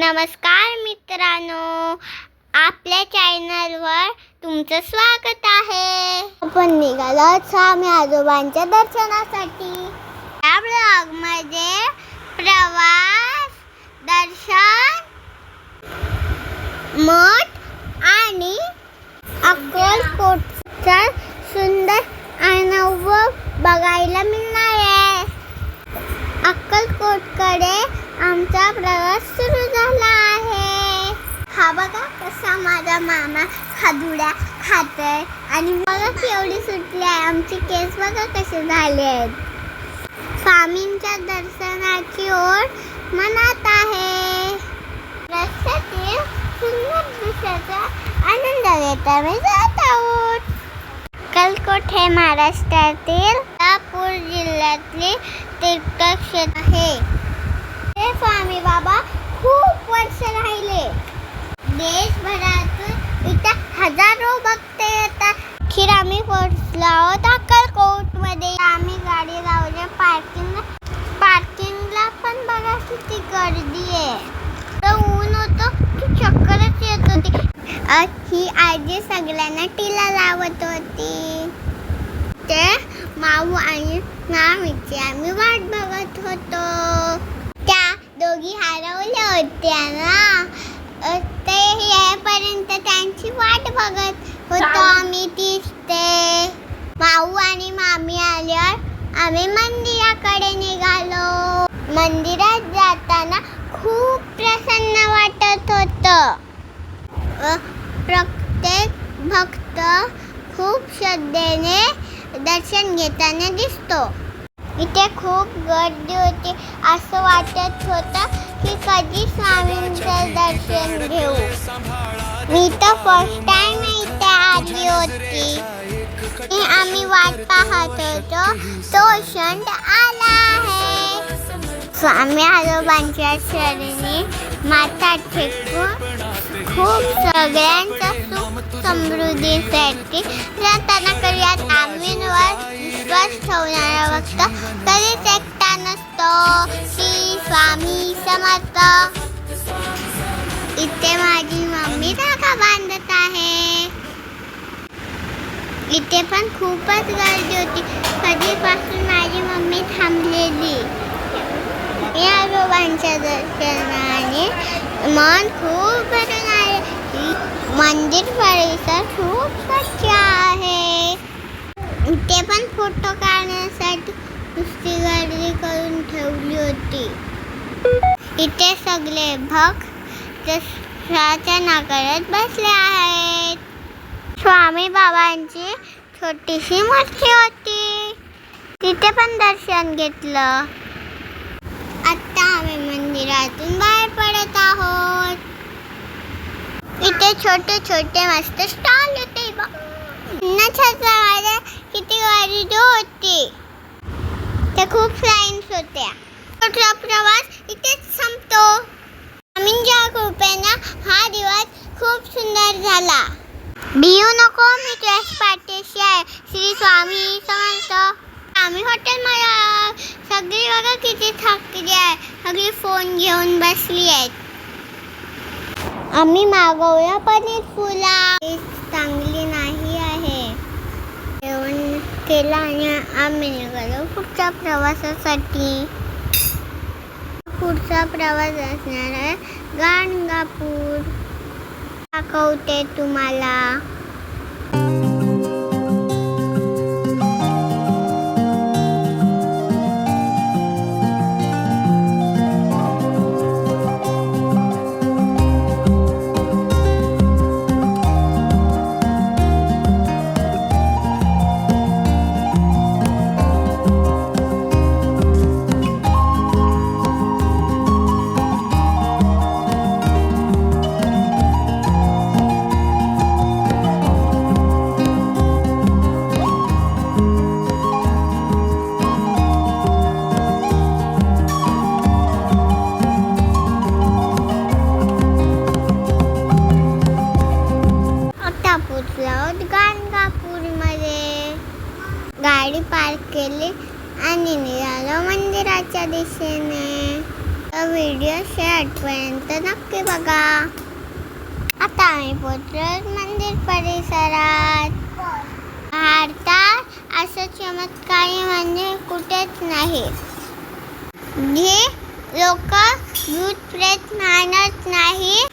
नमस्कार मित्रांनो, आपल्या चॅनलवर तुमचं स्वागत आहे. आपण निघालो स्वामी आजोबांच्या दर्शनासाठी. या ब्लॉगमध्ये प्रवास, दर्शन, मठ आणि अक्कलकोटचा सुंदर अनुभव बघायला मिळणार आहे. अक्कलकोटकडे आमचा प्रवास सुरू झाला आहे. हा बघा कसा माझा मामा खादुड्या खातोय आणि बघा केवढी सुटली आहे. आमची केस बघा कसे झाले आहेत. स्वामींच्या दर्शनाची ओढ मनात आहे. रस्त्यातील सुंदर दृश्याचा आनंद घेत आम्ही जात आहोत. अक्कलकोट हे महाराष्ट्रातील सोलापूर जिल्ह्यातले तीर्थक्षेत्र आहे. स्वामी बाबा खूप वर्ष राहिले. देशभरातून इथे हजारो भक्त येतात. अखेर आम्ही पोहोचलो आहोत अक्कलकोटमध्ये. आम्ही गाडी लावली पार्किंगला पण बघा किती गर्दी आहे. ऊन होतं की चक्करच येत होती. ही आजी सगळ्यांना टिला लावत होती. ते माऊ आणि मामीची आम्ही वाट बघत होतो. त्या दोघी हरवल्या होत्या ना, ते येईपर्यंत त्यांची वाट बघत होतो आम्ही. ते माऊ आणि मामी आल्यावर आम्ही मंदिराकडे निघालो. मंदिरात जाताना खूप प्रसन्न वाटत होतं. प्रत्येक भक्त खूप श्रद्धेने दर्शन घेताना दिसतो. इथे खूप गर्दी होती. असं वाटत होतं की कधी स्वामींचं दर्शन घेऊ. मी तर फर्स्ट टाइम इथे आली होती. आम्ही वाट पाहत होतो तो क्षण आला आहे. स्वामी आजोबांच्या चरणी माथा टेकून खूप सगळ्यांच्या सुख समृद्धीसाठी प्रार्थना करूया. स्वामींवर विश्वास ठेवणारा भक्त कधीच एकटा नसतो. श्री स्वामी समर्थ. इथे माझी मम्मी धागा बांधत आहे. इथे पण खूपच गर्दी होती. कधीपासून माझी मम्मी थांबलेली. या आजोबांच्या दर्शनाने मन खूप भरून आले. मंदिर परिसर खूप स्वच्छ आहे. इथे पण फोटो काढण्यासाठी नुसती गर्दी करून ठेवली होती. इथे सगळे भक्त दर्शनाच्या करत बसले आहेत. स्वामी बाबांची छोटीशी मूर्ती होती. तिथे पण दर्शन घेतलं. आता आम्ही मंदिरातून बाहेर पडत आहोत. इथे छोटे छोटे मस्त स्टॉल होते. किती गर्दी होती. ते खूप लाईन्स होत्या. छोटा प्रवास इथेच संपतो. स्वामींच्या कृपेनं हा दिवस खूप सुंदर झाला. भिऊ नको, मी तुझ्या पाठीशी आहे. श्री स्वामी समर्थ. आम्ही हॉटेलमध्ये सगळी बघा किती थकली आहे. सगळी फोन घेऊन बसली आहेत. आम्ही मागवलं पनीर पुलाव. चांगली नाही आहे. जेवण केलं आणि आम्ही निघालो पुढच्या प्रवासासाठी. पुढचा प्रवास असणार आहे गाणगापूर. दाखवते तुम्हाला. गाणगापूरमध्ये गाडी पार्क केली आणि निघालो मंदिराच्या दिशेने. व्हिडिओ शेवटपर्यंत नक्की बघा. आता आम्ही पोहोचलो मंदिर परिसरात. भारतात असं चमत्कारी मंदिर कुठेच नाही. जे लोक भूत प्रेत मानत नाही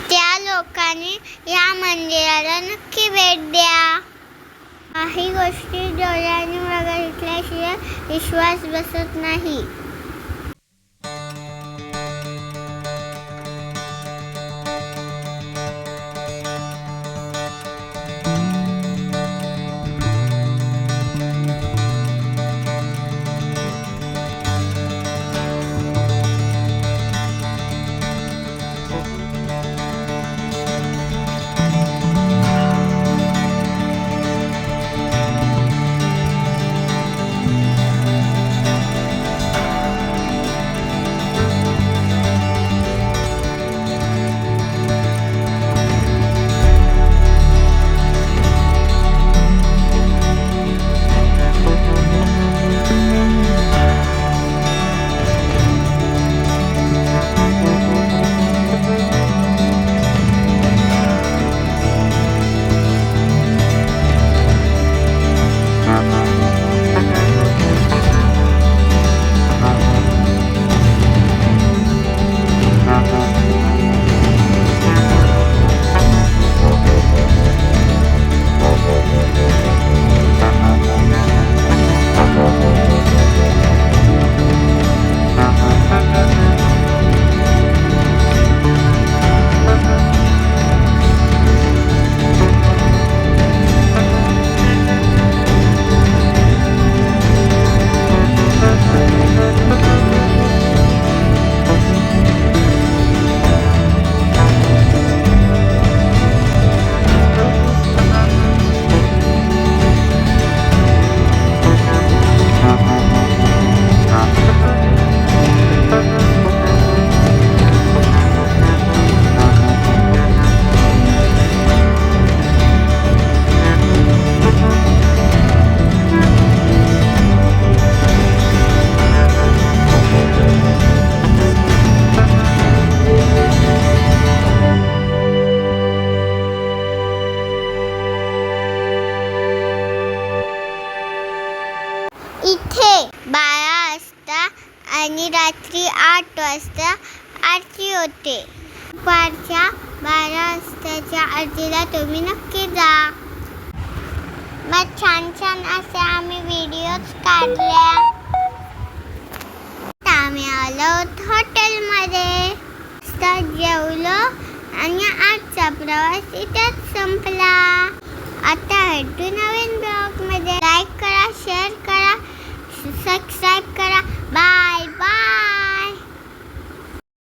त्या लोकांनी या मंदिराला नक्की भेट द्या. काही गोष्टी डोळ्यांनी बघितल्याशिवाय विश्वास बसत नाही. इथे 12 वाजता आणि रात्री 8 वाजता आरती होते. दुपारच्या 12 वाजताच्या आरतीला तुम्ही नक्की जा. मग छान छान असे आम्ही व्हिडिओज काढल्या. आम्ही आलो हॉटेलमध्ये. जेवलो आणि आजचा प्रवास इथेच संपला. आता भेटू नवीन ब्लॉगमध्ये. लाईक करा, शेअर करा, सबस्क्राईब करा. बाय.